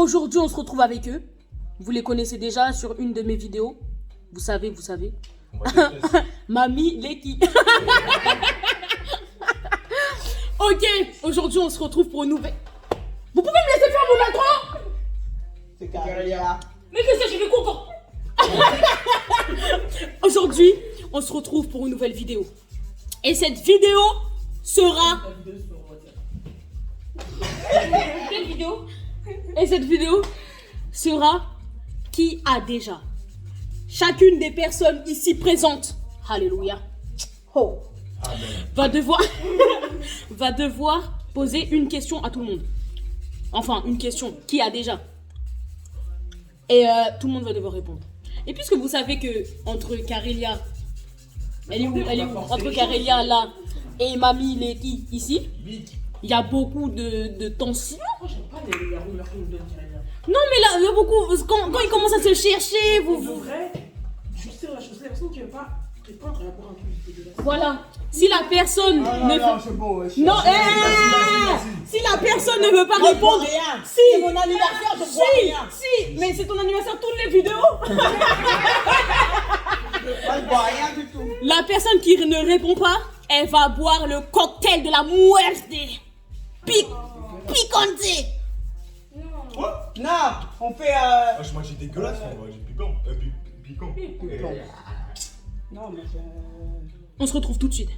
Aujourd'hui, on se retrouve avec eux. Vous les connaissez déjà sur une de mes vidéos. Vous savez. Mamie Leki. Ok, aujourd'hui, on se retrouve pour une nouvelle. Vous pouvez me laisser faire mon intro? C'est Caria. Mais qu'est-ce que j'ai fait encore? Aujourd'hui, on se retrouve pour une nouvelle vidéo. Et cette vidéo sera... Quelle vidéo? Et cette vidéo sera qui a déjà. Chacune des personnes ici présentes, alléluia, oh, va devoir poser une question à tout le monde. Enfin, une question qui a déjà. Et tout le monde va devoir répondre. Et puisque vous savez que entre Carélia, elle est où entre Carélia là et Mamie Leki ici, il y a beaucoup de tensions. Moi j'aime pas les rumeurs qu'on nous donne Carélia. Non mais là, il y a beaucoup. Quand ils commencent à se chercher, Pour de vrai, tu sais la chose, la personne qui veut pas répondre à rapport à un truc dégueulasse. voilà. Si la personne ne Non, c'est bon, ouais. non, si la personne ne veut pas Moi, je vois répondre, rien. si, C'est mon anniversaire, je vois rien. si, mais c'est ton anniversaire toutes les vidéos. Moi, je vois rien du tout. La personne qui ne répond pas, elle va boire le cocktail de la muerte. Picante. Non, on fait. Ah, je mange dégueulasse, on mange piquant. Piquant. Non, mais On se retrouve tout de suite.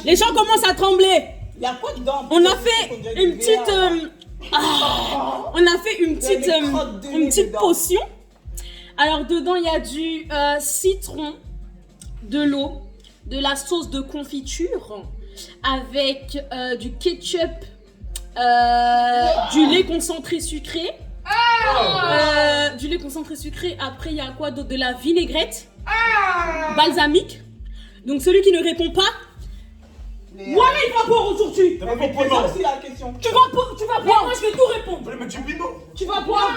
Les gens commencent à trembler. il y a quoi dedans? On a fait une petite, on a fait une petite potion. Alors dedans il y a du citron, de l'eau, de la sauce de confiture, avec du ketchup, du lait concentré sucré. Du lait concentré sucré. Après il y a quoi d'autre? De la vinaigrette balsamique. Donc celui qui ne répond pas, voilà, il va boire aujourd'hui. T'as Mais pas mis faut de poser piment. aussi la question. Tu vas boire, moi je vais tout répondre. Fallait mettre du piment. Tu vas boire.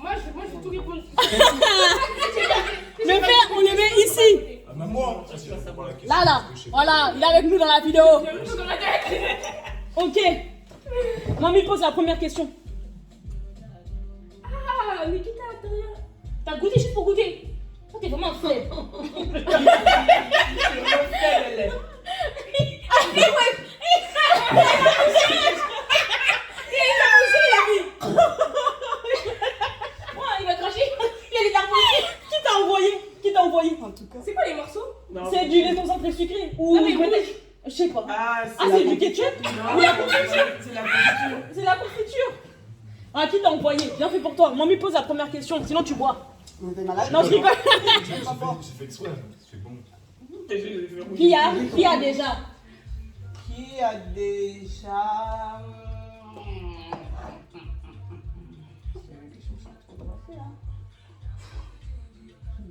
Moi je vais tout répondre. Le père, on le met ici. Ah, mais moi, Là, voilà, il est avec nous dans la vidéo. Ok. Mamie pose la première question. Ah, mais qui t'a intérieur? T'as goûté juste pour goûter? Toi, t'es vraiment un flemme. Il va cracher. Il a des carbohydrates. Qui t'a envoyé? En tout cas. C'est quoi les morceaux? C'est du lait concentré sucré ou Non, mais rouge. Je sais pas. Ah, C'est du ketchup? Ou la confiture. C'est la confiture. C'est la confiture. Ah, qui t'a envoyé? Bien fait pour toi. Mamie pose la première question, sinon tu bois. On est malade. Non, je rigole. J'ai fait exprès, c'est bon. Qui a déjà? Qui a déjà. C'est une question que je suis en train de faire, hein.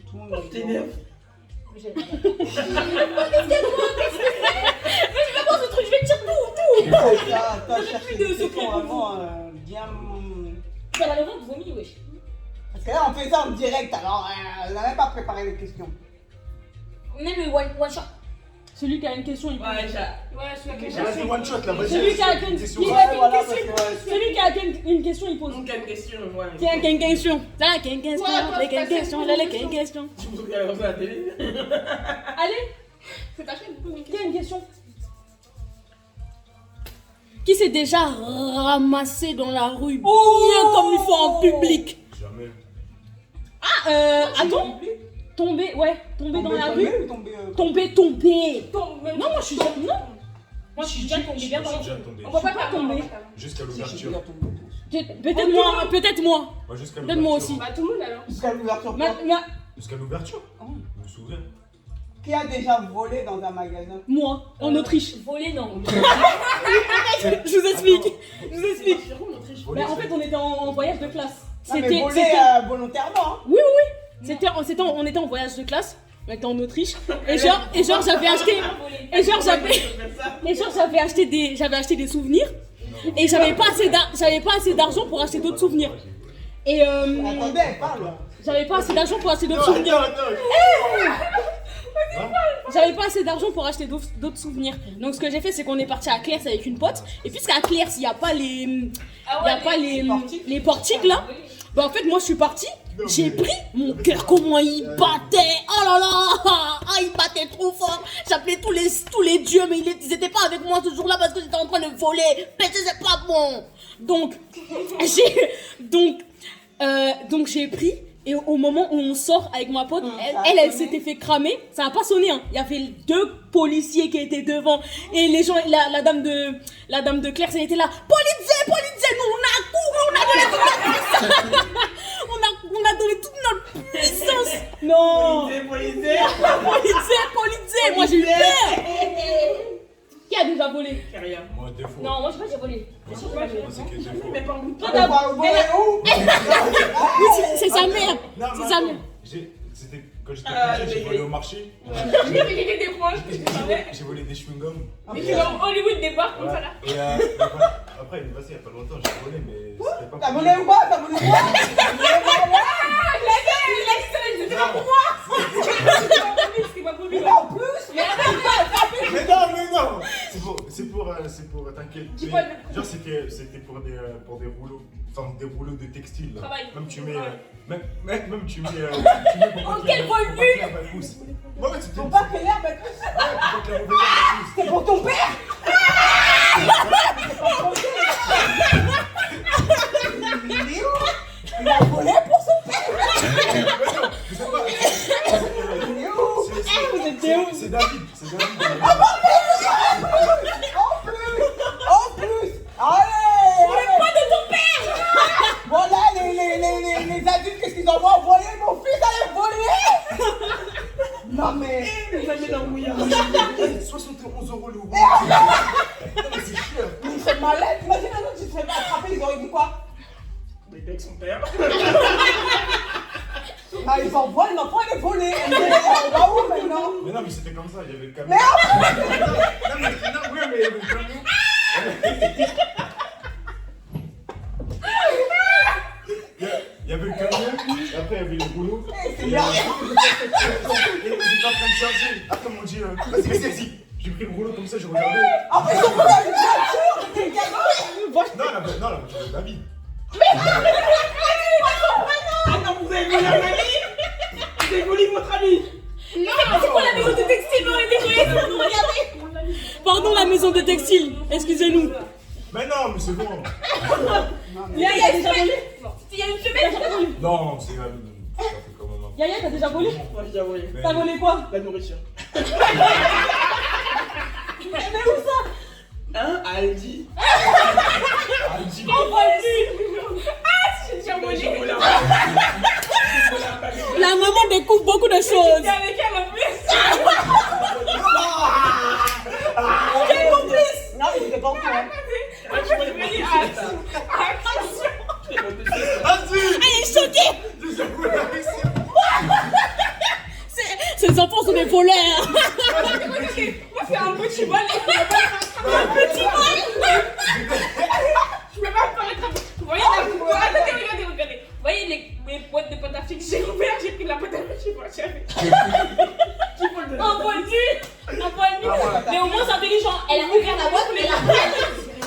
Tout le monde est T'énerves. Mais je vais pas ce truc, je vais te dire tout. T'as cherché de des secret questions pour vraiment bien. Tu vas la lever, vous vomi, wesh. Parce que là, on fait ça en direct, alors on n'a même pas préparé les questions. Même le one shot. Celui qui a une question, il pose. Ouais, c'est la question. Vas-y, one shot là, vas-y. Celui qui a une question. Celui qui a une question, il pose. Donc, il y a une question, ouais. Qui a une question? Ça, qui a une question? Les questions, là, les questions. Tu me regardes comme ça à la télé? Allez, C'est ta chaîne, pose une qui question. a une question? Qui s'est déjà ramassé dans la rue bien comme il faut en public? Jamais. Attends. Tomber dans la rue. Tomber. Tomber. Non, moi je suis jamais. Non. Moi je suis déjà tombée bien dans la rue. Déjà tombé. On va pas tomber. Jusqu'à Si, je suis l'ouverture. déjà tombé. Peut-être moi. Moi, jusqu'à Peut-être moi aussi. Bah, tout le monde alors. Jusqu'à l'ouverture. Jusqu'à l'ouverture. Vous vous souvenez? Qui a déjà volé dans un magasin? Moi, en Autriche. Voler, non. Je vous explique. Voler, En fait, on était en voyage de classe. Non, mais voler volontairement. Hein. Oui. On était en voyage de classe. On était en Autriche. Et genre j'avais acheté. J'avais acheté des souvenirs. Et j'avais pas assez d'argent pour acheter d'autres souvenirs. Et Attendez, elle parle. j'avais pas assez d'argent pour acheter d'autres souvenirs. Attends. j'avais pas assez d'argent pour acheter d'autres souvenirs. Donc ce que j'ai fait, c'est qu'on est parti à Claire's avec une pote. Et puisqu'à Claire's, il n'y a pas les portiques là. Bah en fait, moi je suis partie. J'ai pris mon cœur, comment il battait. Oh là là, il battait trop fort. J'appelais tous les dieux, mais ils étaient pas avec moi ce jour-là parce que j'étais en train de voler. Mais c'est pas bon. Donc j'ai pris. Et au moment où on sort avec ma pote, elle s'était fait cramer. Ça a pas sonné, hein. Il y avait 2 policiers qui étaient devant. Et les gens, la dame de Claire, elle était là. Polizei, nous on a couru, on a donné toute notre puissance. Non. Polizei. Moi j'ai eu peur. Qui a déjà volé? Rien. Moi, des fois. Non, moi je sais pas, j'ai volé. Moi, c'est que des fois. Mais pas en bout de Toi, temps. t'as Vous voulez où? Oui, c'est sa mère. Non, C'est mais sa attends, mère. C'était quand j'étais petit, j'ai volé au marché. J'ai des proches, je savais. J'ai volé des chewing-gums. Et puis dans Hollywood débarque comme ça là. Et après, il est passé il y a pas longtemps, j'ai volé, mais c'était pas T'as volé ou quoi? T'as volé quoi? C'était pas pour moi. C'était pas pour lui. En plus, Mais non! C'est pour t'inquiète. Dis pas Genre, c'était pour des rouleaux. Enfin, des rouleaux de textile. Là. Travail. Même tu mets. Même tu mets. En quel volume? Ouais, c'était. faut pas que l'herbe elle pousse. Pour que la mauvaise herbe pousse. C'est pour ton père. Il a volé pour son père. Il est où? C'est David. En plus. Allez. Pas de ton père. Voilà les adultes, qu'est-ce qu'ils envoient voler? Mon fils allait voler. Non mais. Il m'a mis dans le mouillard. 71 € le rouleau. C'est cher. Mais c'est malade. Imagine un autre qui se serait fait attraper, ils auraient dit quoi? Mais avec son père. Ah, ils envoient l'enfant, il est volé. On va où maintenant? Mais non, mais c'était comme ça, il y avait le camion. Mais Non, mais il y avait le camion. Il y avait le camion, et après il y avait les rouleaux. c'est Et bien. ils étaient en train de charger. Après, ils m'ont dit, vas-y. J'ai pris le rouleau comme ça, j'ai regardé. En plus, on voulait une voiture. T'es gamin. Non, la voiture de David. Attends, vous avez volé un ami? Vous avez volé votre ami? C'est quoi la maison de textile? On était joués, regardez. Pardon, la maison de textile. Excusez-nous. Mais non, mais c'est bon. Yaya, t'as déjà volé? Il y a une semaine. Non, c'est. Ça fait quand même un. Yaya, t'as déjà volé? Moi, j'ai déjà volé. Mais- T'as volé quoi? La nourriture. Mais où ça? Hein? Aldi. Aldi. On va le Ah, j'ai déjà J'ai volé. volé un panier. La maman découvre beaucoup de choses. J'étais avec elle en plus. Quel complice. Non, il était pas au courant. Ah, je me dis, attention. Vas-y. Elle est choquée. Je sais où elle a réussi. Ces enfants sont des voleurs. Moi, c'est un petit vol. Un petit vol. Je peux pas faire attraper. Vous voyez, attendez, regardez. Vous voyez mes boîtes de pâte à fixe, j'ai ouvert, j'ai pris la pâte à fixe, j'ai parti avec. Un bon nul. Mais au moins, c'est intelligent. Elle a ouvert la boîte, mais la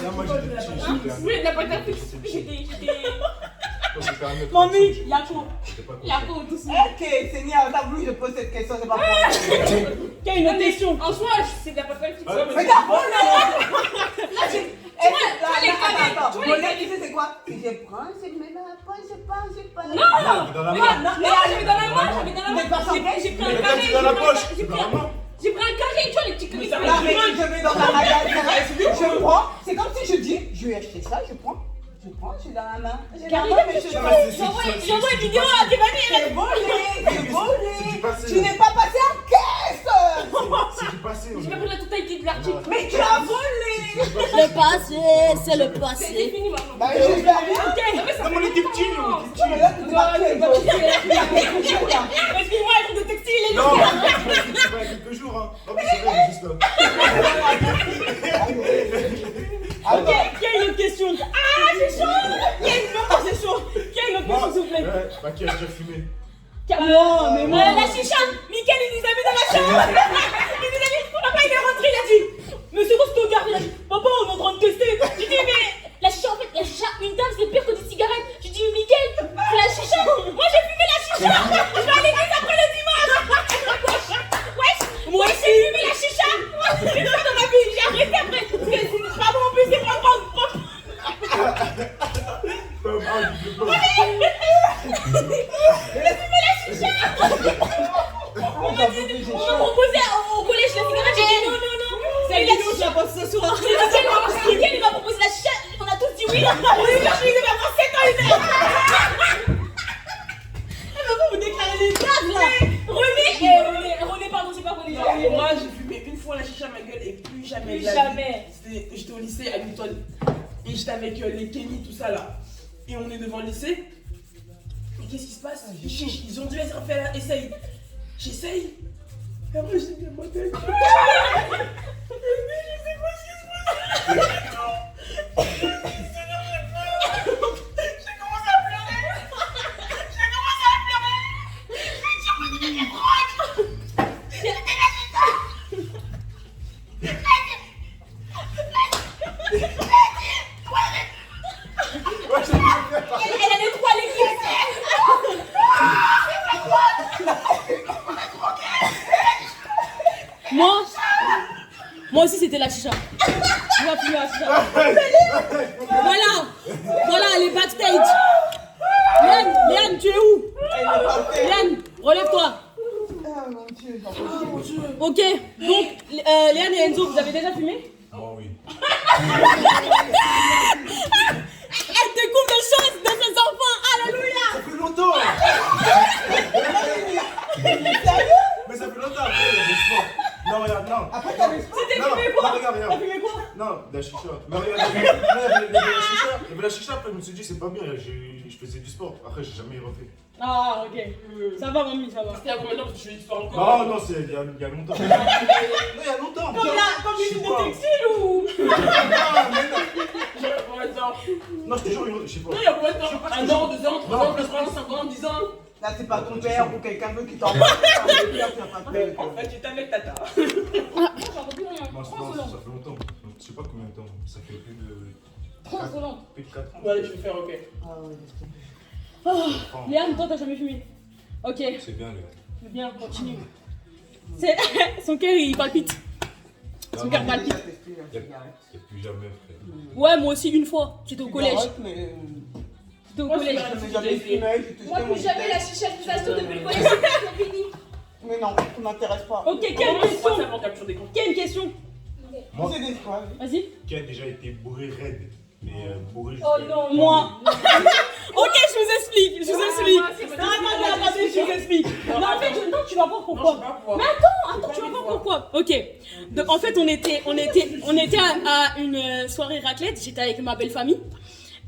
Non, moi j'étais petit. Oui, la pâte à fixe. J'étais. Mamie, Yako. Yako, tout ça. Ok, Seigneur, t'as voulu que je pose cette question, c'est pas pour moi. Quelle une autre question? En soi, c'est de la pâte à fixe. Mais t'as volé. Là, j'ai. Attends, tu vois les voler, canets. tu sais c'est quoi? Je prends, je mets la poche, je prends. Non! Dans la Mais main. non, j'avais dans la main, Mais pas sans tête. J'ai pris Mais un quand carré. tu dans la poche, J'ai dans la main. pris un carré, tu vois les petits carrés. Non, mais si je vais dans un magasin, je prends. C'est comme si je dis, je vais acheter ça, je prends, je suis dans la main. J'ai la main, mais je Non, prends. mais J'envoie une vidéo à Kevin. C'est volé, c'est volé. passé. Tu n'es pas passé en caisse. C'est du passé. J'ai pas pris la totalité de l'article. Mais tu as volé. Le passé, c'est le C'est passé. fini maintenant. Bah, j'espère bien. Non, mais on était petits, nous. On était Non, mais là, tu vas tuer. Excuse-moi, les trucs de textile, les Non, gars. c'est pas quelques jours, hein. Non, mais c'est vrai, juste là. Ok, qui a une autre question? Ah, c'est chaud. Qui a une autre question? Qui a une autre question, s'il vous plaît? Bah, qui a déjà fumé? Oh, mais moi. La chicha, Mickaël, il nous a mis dans la chambre. Il nous a dit, papa, il est rentré, il a dit, monsieur, qu'on se regarde, il a dit, papa, on est en train de tester. J'ai dit, mais la chicha, en fait, la chicha, une table, c'est pire que des cigarettes. J'ai dit, Mickaël, c'est la chicha. Moi, j'ai fumé la chicha. Je vais à l'église après le dimanche. Wesh, moi, j'ai fumé la chicha. J'ai fait dans ma vie, j'ai arrêté après. Parce que c'est pas bon, en plus, c'est pas bon. On m'a proposé au collège la cigarette, j'ai dit non. C'est la chicha ce soir. Mickaël, il m'a proposé la chicha, on a tous dit oui. On est cherché, il devait avoir 7 ans, il devait vous déclarez les dates là. René, pardon, c'est pas René. Moi, j'ai fumé une fois la chicha à ma gueule et plus jamais. Plus jamais. J'étais au lycée à Newton. Et j'étais avec les Kenny, tout ça là. Et on est devant le lycée. Et qu'est-ce qui se passe? Ils ont dit, vas-y, Raphaël, essaye. J'essaye. Et après, j'ai dit, moi, t'es. Je sais pas ce qui se passe. J'ai commencé à pleurer. Elle a les trois l'église. Moi aussi, c'était la chicha. Je vais fumer la chicha. Voilà, elle est backstage. Léane, tu es où? Léane, relève-toi. Ah mon Dieu, Ok, donc Léane et Enzo, vous avez déjà fumé? Moi, oui. Elle découvre des choses de ses enfants, alléluia. Ça fait longtemps. Mais ça fait longtemps après, il y a des sports. Non, regarde, non. après t'avais sport. C'était Non, fumé quoi? regarde, T'as fumé quoi? Non, de la chicha. Mais regarde, il y avait la chicha, après je me suis dit c'est pas bien, je faisais du sport. Après j'ai jamais refait. Ah, ok. Ça va, mamie, ça va. C'était à combien de temps que tu fais l'histoire encore? Non, non, c'est il y a longtemps. Non, il y a longtemps. Comme Je sais une pas. de textile ou? Combien de temps? Non, je te jure, je sais pas. Non, il y a combien de temps? 1 an, 2 ans, 3 ans, 4 ans, 5 ans, 10 ans? Là, c'est pas ton père ou quelqu'un d'autre qui t'envoie. En fait, tu étais avec Tata. Non, ça fait longtemps. Je sais pas combien de temps. Ça fait plus de 4 ans. Bon, allez, je vais faire ok. Léane, toi, t'as jamais fumé? Ok, C'est bien, les gars. bien, continue. Son cœur, il palpite. Son cœur palpite. Il n'y a plus jamais, frère. Ouais, moi aussi, une fois. J'étais au collège. Mais J'étais au Moi, collège. je n'ai jamais fumé. Moi, plus jamais la chicha, je fasse tout depuis le collège, c'est fini. Mais non, ça m'intéresse pas. Ok, quelle Comment question? ça va en capture des comptes? Quelle question? Moi, C'est des quoi? Vas-y. qui a déjà été bourré raide. Mais bourré. Oh non, Moi. Ok, je vous explique. moi, c'est Non, attendez, je vous explique. Non, en fait, non, tu vas voir Non, je pourquoi. sais pas pouvoir. Mais attends, tu vas voir pourquoi. Ok. Donc en fait, on était à une soirée raclette. J'étais avec ma belle famille.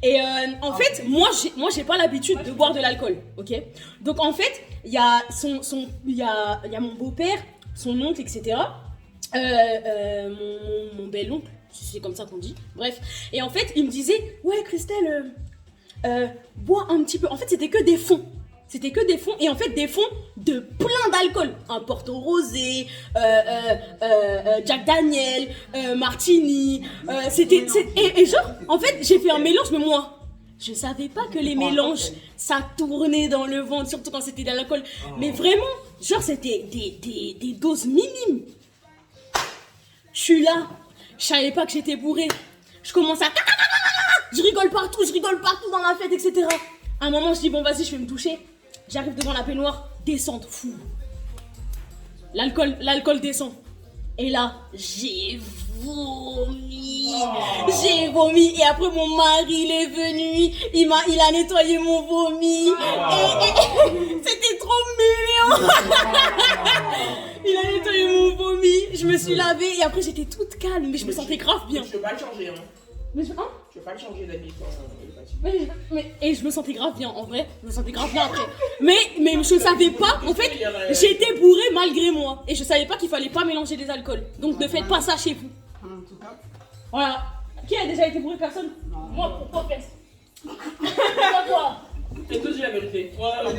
Et en fait, moi j'ai pas l'habitude de boire de l'alcool, ok. Donc en fait, il y a il y a mon beau-père, son oncle, etc. Mon bel oncle, c'est comme ça qu'on dit. Bref. Et en fait, il me disait, ouais Christelle, bois un petit peu. En fait, c'était que des fonds. C'était que des fonds, et en fait des fonds de plein d'alcool. Un Porto Rosé, Jack Daniel, Martini. Et genre, en fait, j'ai fait un mélange, mais moi, je savais pas que les mélanges, ça tournait dans le ventre, surtout quand c'était de l'alcool. Mais vraiment, genre, c'était des doses minimes. Je suis là, je savais pas que j'étais bourrée. Je commence à... Je rigole partout dans la fête, etc. À un moment, je dis, bon, vas-y, je vais me toucher. J'arrive devant la baignoire, descente, fou. L'alcool descend. Et là, j'ai vomi. J'ai vomi. Et après, mon mari, il est venu. Il a nettoyé mon vomi. Et c'était trop mignon. Il a nettoyé mon vomi. Je me suis lavée. Et après, j'étais toute calme. Mais je me sentais grave bien. Je peux pas le changer, hein. Mais Je peux pas le changer d'habit quand il est fatigué. et je me sentais grave bien, en vrai. Je me sentais grave bien après. Mais je savais pas, en fait, j'étais bourrée malgré moi. Et je savais pas qu'il fallait pas mélanger les alcools. Donc ne faites pas ça chez vous. En tout cas, Voilà. Qui a déjà été bourré? Personne? Moi, pourquoi faire ça? Et toi, j'ai vérité. Voilà.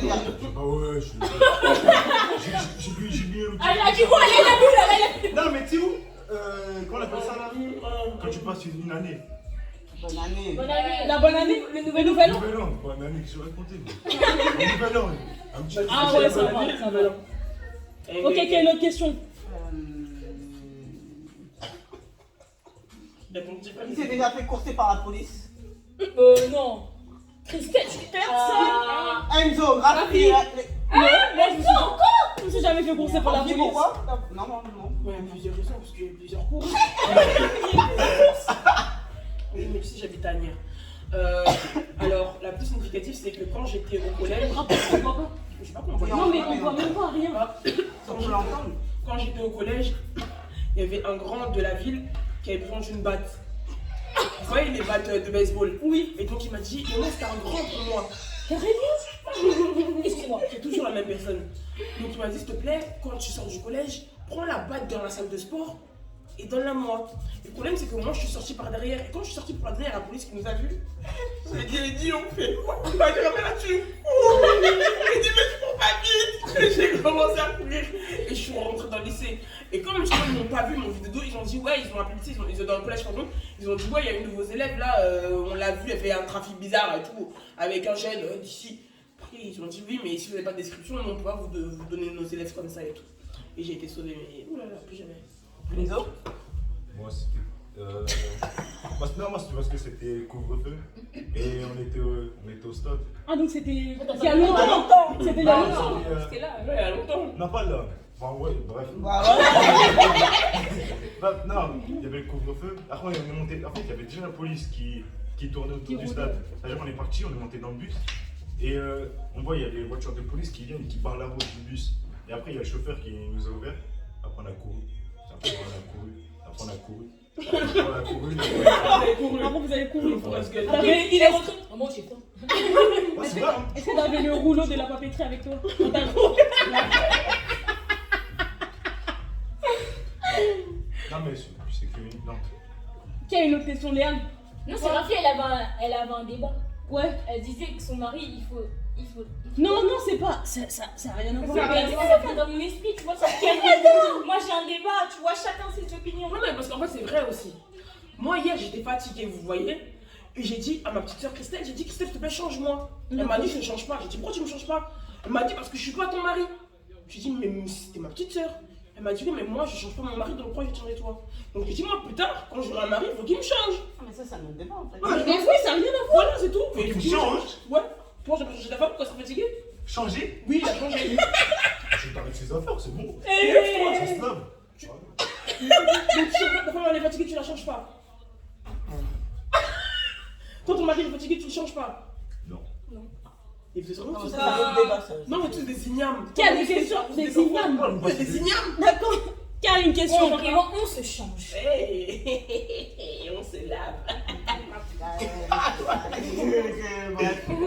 Ah ouais, je suis. J'ai bien Elle a dit quoi? Elle a vu, Non, mais tu sais où comment on appelle ça là? Quand tu passes une année. Bonne année. Bonne année. La bonne année, le nouvel nouvel an. Nouvel an, pas une année que je vais raconter. Nouvel an. Un petit Ah ouais, ça va, ça va. Ok, quelle est l'autre question? Qui s'est déjà fait courser par la police? Non. Christelle, tu personne. Enzo, Rafi. Non, moi je me suis jamais fait courser par la police. Pourquoi? Non. Ouais, il y a plusieurs raisons, parce qu'il y a plusieurs cours. Oui, mais tu sais, j'habite à Agnières. Alors, la plus significative, c'est que quand j'étais au collège. Je sais pas comment on voit. Non, mais on voit même pas rien. Quand j'étais au collège, il y avait un grand de la ville qui avait besoin d'une batte. Vous voyez les battes de baseball? Oui. Et donc il m'a dit, mais moi c'était un grand pour moi. Carrément. Excuse-moi. C'est toujours la même personne. Donc il m'a dit, s'il te plaît, quand tu sors du collège, prends la batte dans la salle de sport et donne-la moi. Et le problème c'est que moi je suis sortie par derrière. Et quand je suis sortie par derrière, la police qui nous a vus, elle dit, on fait quoi? Il m'a dit, là-dessus. Il dit, mais tu prends pas vite. Et j'ai commencé à courir. Et je suis rentrée dans le lycée. Et comme les gens n'ont pas vu mon vidéo, ils ont dit, ouais, ils ont appelé, ils ont dans le collège, pardon, ils ont dit, ouais, il y a une de vos élèves là, on l'a vu, elle fait un trafic bizarre et tout, avec un jeune d'ici. Après, ils ont dit, oui, mais si vous n'avez pas de description, on ne peut pas vous donner nos élèves comme ça et tout. Et j'ai été sauvée, mais oulala, plus jamais. Enzo? Moi, c'était. Non, moi, c'est parce que c'était couvre-feu et on était au stade. Ah, donc c'était il y a longtemps. C'était il y a longtemps. C'était là. Ouais, il y a longtemps. Non, pas là. Enfin, ouais, bref. Non, il y avait le couvre-feu. Après, on est monté. En fait, il y avait déjà la police qui tournait autour du stade. C'est-à-dire qu'on est parti, on est monté dans le bus. Et on voit, il y a des voitures de police qui viennent, qui barrent la route du bus. Et après, il y a le chauffeur qui nous a ouvert. Après, on a couru. Après, on a couru. Après, vous avez couru. Il est rentré. Moi, j'ai pas. Ouais, c'est vrai, hein. Est-ce que tu avais le rouleau de la papeterie avec toi? Quand t'as couru. Non, mais c'est que. Non. Qui a une autre question, Léane? Non, c'est Rafi, elle avait un débat. Ouais. Elle disait que son mari, il faut. Non, c'est pas. Ça a rien à voir. Ça fait dans mon esprit, tu vois, ça moi j'ai un débat, tu vois, chacun ses opinions. Non, mais parce qu'en fait, c'est vrai aussi. Moi, hier, j'étais fatiguée, vous voyez. Et j'ai dit à ma petite soeur Christelle, j'ai dit, Christelle, s'il te plaît, change-moi. Elle m'a dit, je ne change pas. J'ai dit, pourquoi tu ne me changes pas? Elle m'a dit, parce que je ne suis pas ton mari. J'ai dit, mais c'était ma petite soeur. Elle m'a dit, oui, mais moi, je ne change pas mon mari, donc pourquoi je vais te changer toi? Donc j'ai dit, moi, plus tard, quand j'aurai un mari, il faut qu'il me change. Ah, mais ça nous débat en fait. Ouais, Mais oui, ça a rien à voir. voilà, c'est tout. Faut qu'il me change. change. Ouais. Toi, j'ai pas changé ta femme, pourquoi ça fatigué? Changer? Oui, il a changé. Je vais t'arrêter ses affaires, c'est bon. Ça se lave. Donc ta femme, elle est fatiguée, tu la changes pas. Toi, ton mari est fatigué, tu le changes pas. Non. Et vous êtes vraiment Non, tous c'est un autre débat ça. Non, mais tous des ignames. Qui a des questions? Des ignames. Ouais, des ignames. D'accord. Qui a une question? Et on se change. Hey, on se lave.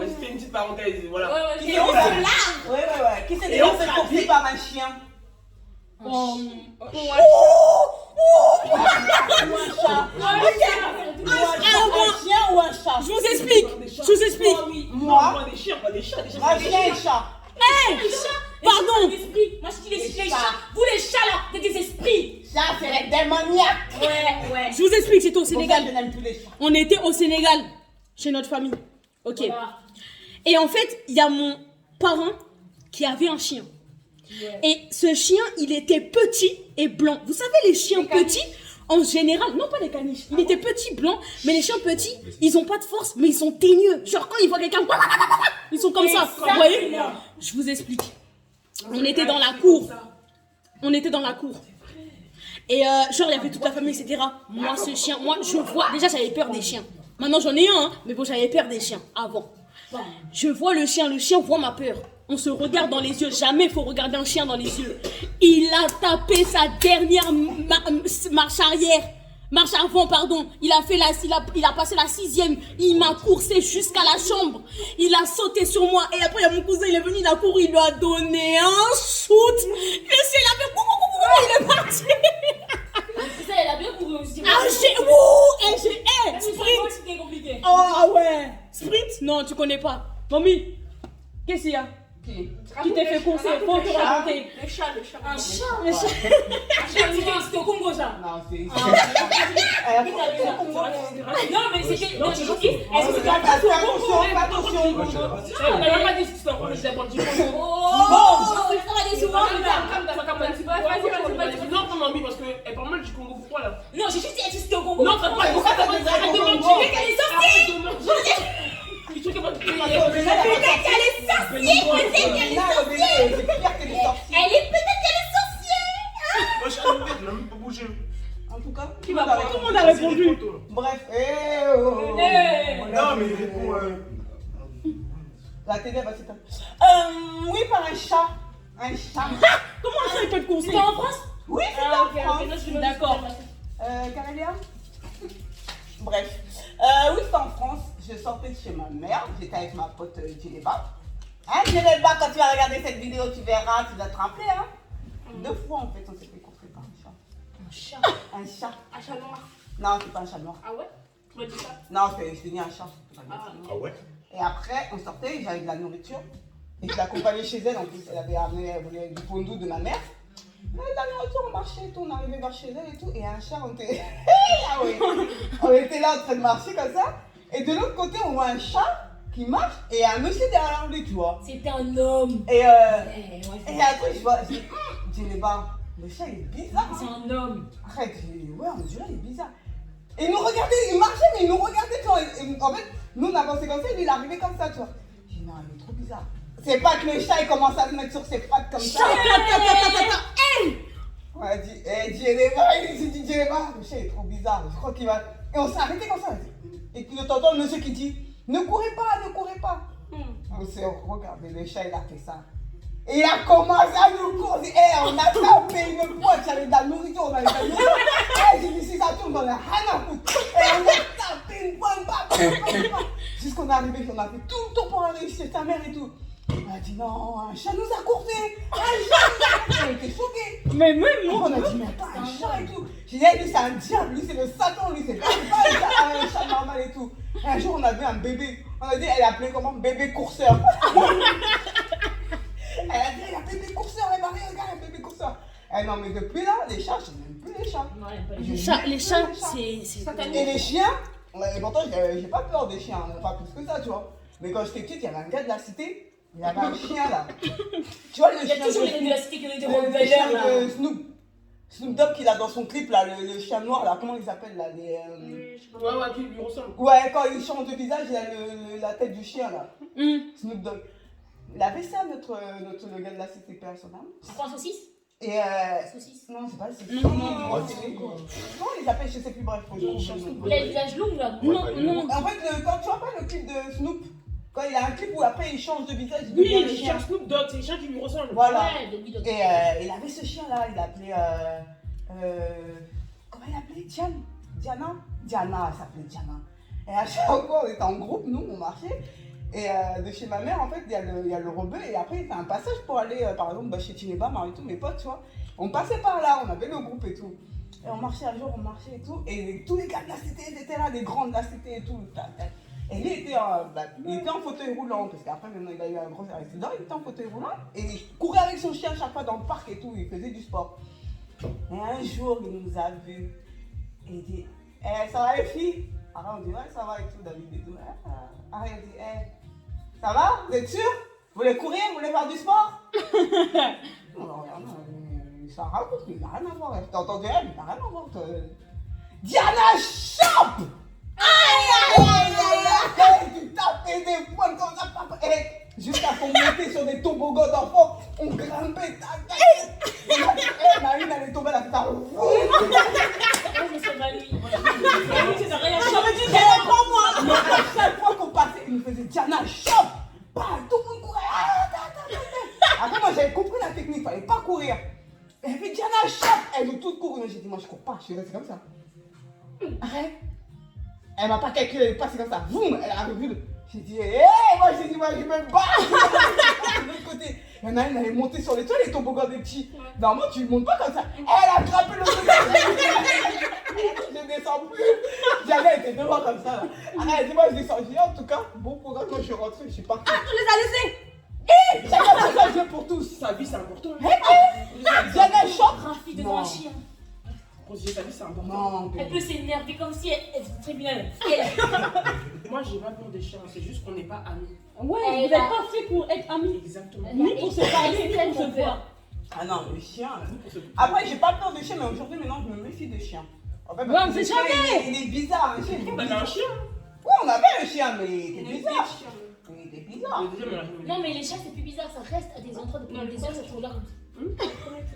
C'était une petite parenthèse, voilà. Ouais, Qui se lave? Qui s'est déjà fait courser par un chien? Ou un chat? Un chien ou un chat? Je vous explique. Moi, Des chiens, pas des chats. un chien et chat. Pardon. Moi je dis les chats. Vous les chats là, c'est des esprits. Chat, c'est les démoniaques. Ouais. Je vous explique, c'était au Sénégal. Je n'aime tous les chats. On était au Sénégal, chez notre famille. Ok. Voilà. Et en fait, il y a mon parrain qui avait un chien. Ouais. Et ce chien, il était petit et blanc. Vous savez, les chiens petits, en général, non pas les caniches, il était petit, blanc, mais les chiens petits, ils ont pas de force, mais ils sont teigneux. Genre quand ils voient quelqu'un, ils sont comme ça. Vous voyez? Je vous explique. On était dans la cour. Et genre, il y avait toute la famille, etc. Moi, ce chien, je vois. Déjà, j'avais peur des chiens. Maintenant, j'en ai un, hein, mais bon, j'avais peur des chiens avant. Je vois le chien voit ma peur. On se regarde dans les yeux. Jamais il faut regarder un chien dans les yeux. Il a tapé sa dernière marche arrière. Marche avant, pardon. Il a passé la 6e. Il m'a coursé jusqu'à la chambre. Il a sauté sur moi. Et après, il y a mon cousin, il est venu, il a couru, il lui a donné un shoot. Et c'est la il est parti. C'est ça, elle a bien couru aussi. Sprint. C'était compliqué. Oh ouais. Sprint? Non, tu connais pas. Mamie. Qu'est-ce qu'il y a? Qui? Qui t'a fait conseiller? Faut te raconter. Le chat. Un chat. C'était au Congo, ça. Non, c'est. Non, mais c'était. Non, j'ai dit. Est-ce que c'était Attention, au Congo? attention. On n'avait pas dit que c'était en Congo, c'était pour du Congo. Oh, ça va aller souvent. Non, parce qu'elle parle mal du Congo pour toi là. Non, j'ai juste dit, est-ce que c'était au Congo? Non, t'as pas dit ça, t'as pas dit ça. Arrête de mentir, qu'elle est sortie. Peut-être qu'elle est sorcière. Moi, je suis en tête, elle a même pas bougé. En tout cas, Tout le monde a répondu. bref. Non, mais réponds. La télé va s'éteindre. Oui, par un chat. Un chat. Comment ça, il peut te conseiller? C'était en France? Oui, c'est Ah, en ok, France. ok, non, je suis D'accord. Carélia. Bref. Oui, c'est en France. Je sortais de chez ma mère. J'étais avec ma pote Djeleba. Hein, Djeleba, quand tu vas regarder cette vidéo, tu verras, tu dois te rappeler. Hein. 2 fois, en fait, on s'est fait courser par un chat. Un chat. Un chat. Un chat noir. Non, c'est pas un chat noir. Ah ouais? Tu m'as dit ça? Non, je t'ai dit un chat. Ah ouais? Et après, on sortait, j'avais de la nourriture. Et je l'accompagnais chez elle. En plus, elle voulait du fondue de ma mère. Mais la nourriture, on marchait et tout. On arrivait vers chez elle et tout. Et un chat, on était. Ah oui. On était là en train de marcher comme ça. Et de l'autre côté, on voit un chat qui marche et un monsieur derrière lui, tu vois. C'était un homme. Et Ouais, après, je vois, je dis les bas, le chat il est bizarre. c'est Hein. un homme. Arrête, je dis, ouais, on dirait il est bizarre. Et il nous regardait, il marchait, mais il nous regardait, tu vois. Et en fait, nous on avançait comme ça, lui il arrivait comme ça, tu vois. Je dis, non, il est trop bizarre. C'est pas que le chat il commence à se mettre sur ses pattes comme ça. Ouais, dis les bas, il dit les bas, le chat est trop bizarre, je crois qu'il va. Et on s'est arrêté comme ça. Et puis t'entends le monsieur qui dit, ne courez pas, ne courez pas. On s'est regardé, le chat il a fait ça. Et il a commencé à nous courir. On a tapé une boîte, j'avais de la nourriture, on avait de la nourriture. J'ai dit, si ça tourne, on a rien à foutre. Et on a tapé une boîte, jusqu'on est arrivé, on a fait tout le tour pour aller chez sa mère et tout. On a dit, non, un chat nous a coursé. On était choqués. Mais même moi. On a dit, mais attends, un chat et tout. J'ai dit, lui, c'est un diable, lui, c'est le Satan, lui, c'est pas un chat normal et tout. Et un jour, on a vu un bébé. On a dit, elle appelait comment? Bébé courseur. Elle a dit, il y a bébé courseur, elle m'a dit, regarde, il y a bébé courseur. Eh non, mais depuis là, les chats, je n'aime plus les chats. Les chats, c'est. Et les chiens, et pourtant, j'ai pas peur des chiens, pas plus que ça, tu vois. Mais quand j'étais petite, il y avait un gars de la cité. Il y avait un chien là. Tu vois le chien. Il y a toujours les de la cité qui ont été le chien de Snoop Dogg qu'il a dans son clip là, le chien noir là, comment il s'appelle là les, Ouais, qui lui ressemble. Ouais, quand il change de visage, il a la tête du chien là. Snoop Dogg. Il avait ça, le gars de la cité, père son âme. Tu prends un saucisse? Et Saucisse. non, c'est pas le saucisse. Non. Comment il s'appelle, je sais plus, bref, faut que je trouve le nom. Il a le visage long là. Non. En fait, quand tu vois pas le clip de Snoop, quand il a un clip où après il change de visage, il Oui, devient le le chien Snoop Dogg, c'est le chien qui lui ressemble. Voilà. Ouais, de Guido. Et il avait ce chien là, il l'appelait. Comment il l'appelait? Diana, elle s'appelait Diana. Et à chaque fois, on était en groupe, nous, on marchait. Et de chez ma mère, en fait, il y a le rebeu. Et après, il y a un passage pour aller, par exemple, chez Tineba, Marie et tout, mes potes, tu vois. On passait par là, on avait le groupe et tout. Et on marchait un jour, on marchait et tout. Et tous les gars de la cité, ils étaient là, des grands de la cité et tout. Et lui, il était en fauteuil roulant, parce qu'après, maintenant, il a eu un gros accident. Il était en fauteuil roulant. Et il courait avec son chien chaque fois dans le parc et tout. Il faisait du sport. Et un jour, il nous a vus. Et il dit, ça va les filles? Alors on dit, ouais, ça va et tout, David et tout. Ah, il dit, ça va? Vous êtes sûrs? Vous voulez courir? Vous voulez faire du sport? Non, ça raconte, il n'a rien à voir. T'as entendu elle? Il n'a rien à voir. Diana chope! Aïe! Tu tapais des points comme ça, papa. Jusqu'à qu'on montait sur des toboggans d'enfants, on grimpait, Marine, elle est tombée, elle a fait ça. Je me suis mal lui. C'est rien. J'aurais dit, prends-moi! À chaque fois qu'on passait, il nous faisait Diana, chope! Bah, tout le monde courait. Après, moi, j'avais compris la technique, il fallait pas courir. Elle fait Diana, chope! Elles ont toutes couru, mais j'ai dit, moi, je cours pas, je suis restée comme ça. Arrête! Elle m'a pas calculé, elle est passée comme ça. Boum! Elle a revu. J'ai dit, moi, j'ai dit, moi, je me bats! De l'autre côté, il y en a une, elle est montée sur les toits, les toboggans des petits. Normalement, tu ne montes pas comme ça. Elle a attrapé le truc. Je ne descends plus. Jamais elle était devant comme ça. Là. Arrête, dis-moi, je descends. J'ai dit, en tout cas, bon programme, quand je suis rentrée, je suis partie. Ah, tu les as laissés? Chacun fait un jeu pour tous. Sa vie, c'est important. Diana chope. Rafi devant Non. un chien. Protéger sa vie, c'est important. Non, Elle peut s'énerver comme si elle était au tribunal. Moi, j'ai pas peur des chiens, c'est juste qu'on n'est pas amis. Ouais, Elle vous n'êtes a- pas fait pour être amis. Exactement. Ni pour se parler, ni pour se voir. Ah non, les chiens. Après, j'ai pas peur des chiens, mais aujourd'hui, maintenant, je me méfie des chiens. En fait, Ouais, parce on que sait le chien, jamais. il est bizarre, le chien. il est On avait bizarre. un chien. Ouais, on avait un chien, mais il était On était bizarre. chiens. Il était bizarre. Le deuxième, on l'a jamais Non, mais les chats, c'est plus bizarre. Ça reste à des endroits depuis des heures, ça te regarde.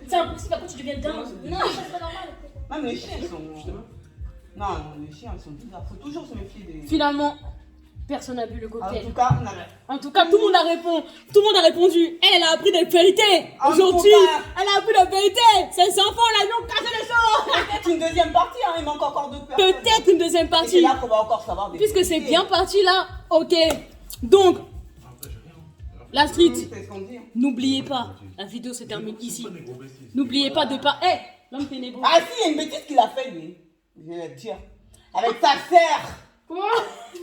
C'est impossible, après tu deviens dingue. Non, les chats, c'est pas normal. Même les chiens, ils sont. Justement. Non, les chiens, ils sont bizarres. Faut toujours se méfier des. Finalement, personne n'a bu le En cocktail. tout cas, on a. En tout cas, tout le monde a répondu. Elle a appris des vérités. En Aujourd'hui, tout cas- elle a appris des vérités. Ces enfants là, ils ont cassé les choses. Peut-être une deuxième partie, hein, il manque encore d'autres personnes. Peut-être une deuxième Et c'est partie. là qu'on va encore savoir des Puisque c'est vérités. bien parti là. Ok. Donc, Après, j'ai rien. la street, C'est ce qu'on dit. n'oubliez pas. La vidéo se termine C'est ici. pas des gros besties. N'oubliez pas de pas. Eh, l'homme ténébreux. Ah si, il y a une bêtise qu'il a fait lui. Je vais le dire. Avec sa sœur. Quoi?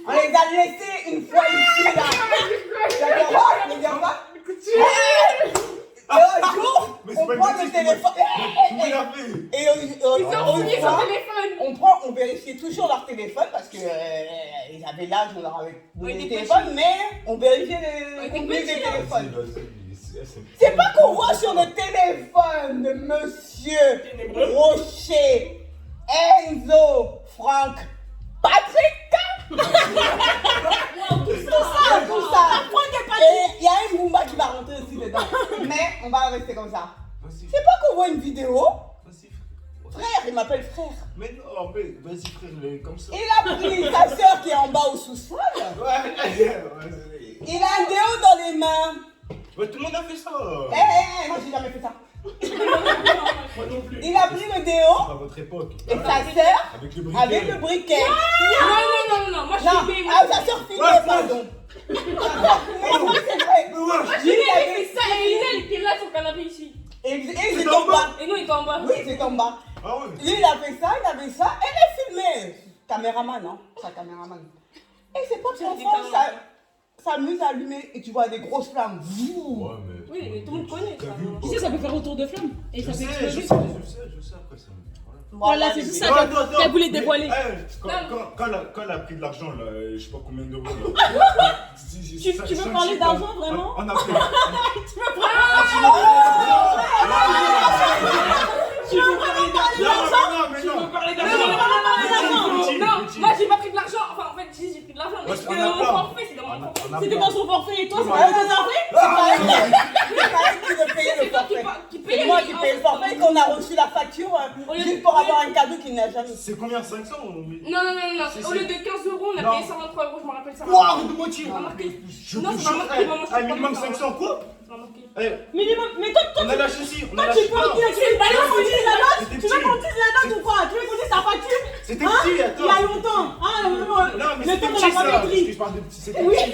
On les a laissés une fois ici là. D'accord, je ne dire pas. Et un jour, Mais c'est on pas une prend le bêtise, téléphone. Vous l'avez. Et Ils ont fouillé son téléphone. on vérifiait toujours leur téléphone parce que ils avaient l'âge, on leur avait donné Ouais, le des téléphone, mais on vérifiait Ouais, les des contenus des petits, hein. téléphones. C'est pas qu'on voit sur le téléphone de monsieur Ténébreux. Rocher, Enzo, Franck, Patrick. Tout ça. Et il y a un Mumba qui va rentrer aussi dedans. Mais on va rester comme ça. C'est pas qu'on voit une vidéo. Frère, il m'appelle frère. Mais non, mais vas-y frère, il est comme ça. Il a pris sa soeur qui est en bas au sous-sol. Ouais, Il a un déo dans les mains. ouais, tout le monde a fait ça. Moi j'ai jamais fait ça. Moi non plus. Il a pris le C'est déo pas votre époque. et sa soeur Avec le briquet. avec le briquet. Non, moi je Non, suis bébé. sa soeur filmait, Ouais, pardon. Mais oui, c'est vrai. Mais ouais. Lui, il Elle avait- fait ça et elle était là sur le canapé ici. Et ils C'est étaient en en bas. Et nous, il était en bas. Oui, ils étaient en bas. Ah ouais. Lui, il a fait ça, il avait ça, elle est filmée. Caméraman, non? Sa caméraman. Et c'est pas C'est son des frère, talents. ça s'amuse à allumer et tu vois des grosses flammes. Vouh. Ouais, mais. Oui, mais tout le monde connaît ça. T'as vu ou Tu pas? sais, ça peut faire autour de flamme. Et ça Je peut sais, exploser. je sais, après ça. Voilà, c'est tout ça qu'elle voulait dévoiler. Quand elle a pris de l'argent, là, je sais pas combien d'euros. là. Tu veux parler d'argent, vraiment? On a pris. Tu veux vraiment parler d'argent? Non, mais non. Parler Non, d'argent. moi j'ai pas pris de l'argent. Enfin, en fait, si j'ai pris de l'argent, mais Ouais, c'était on a mon plein. forfait, c'est dans mon forfait. C'était dans son forfait et toi, c'est Ouais. pas dans ton forfait? C'est pas elle qui veut payer le C'est toi forfait. qui C'est paye. moi qui paye le forfait qu'on a reçu la facture juste pour avoir un cadeau qu'il n'a jamais. C'est combien? 500 ou... Non. Au lieu de 15 euros, on a Non. payé 123 euros, je me rappelle ça. Quoi? Arrête de mentir. C'est pas marqué. Je Non, vous c'est pas jure, marqué, maman, c'est un pas minimum marqué. 500, quoi? C'est pas marqué. Eh, Minimum. Mais toi, on a lâché ici, on a tu lâché peux pas. dire que tu veux qu'on dise la note? C'était Tu veux petit. qu'on dise la note ou quoi? Tu veux qu'on dise sa facture? C'était Hein? petit, Il y a attends. longtemps. Ah, Non, mais le c'était temps de petit la ça, parce que papeterie. je parle de petit, c'était Oui. petit.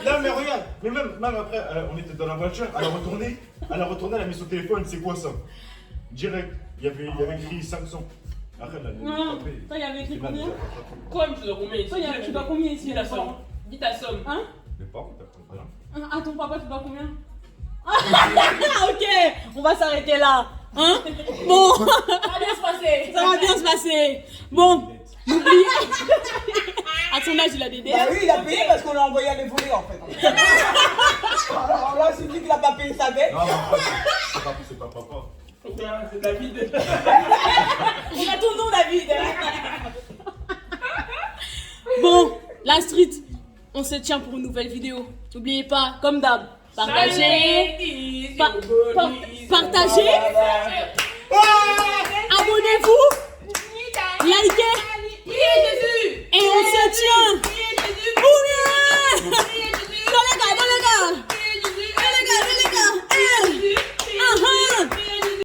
Non, mais regarde, mais même après, on était dans la voiture, elle a retourné, elle a mis son téléphone, c'est quoi ça? Direct, il y avait écrit 500. Après, elle a Non, toi, il y avait écrit combien? Quoi, tu dois combien ici? Toi, tu dois combien ici? Dis ta somme. Dis ta somme. Hein? Mais pas, t'as compris rien. Ah, ton papa, tu dois combien? Ah, ok, on va s'arrêter là. Hein? Bon, Ça va bien se passer. ça va bien se passer. Bon, n'oubliez. À son âge, il a des Bah dettes. oui, il a payé parce qu'on l'a envoyé à les voler en fait. Alors là, celui qui n'a pas payé sa dette. Non, mais après, c'est pas papa. C'est David. On a ton nom, David. Bon, la street, on se tient pour une nouvelle vidéo. N'oubliez pas, comme d'hab, partagez, partagez, abonnez-vous.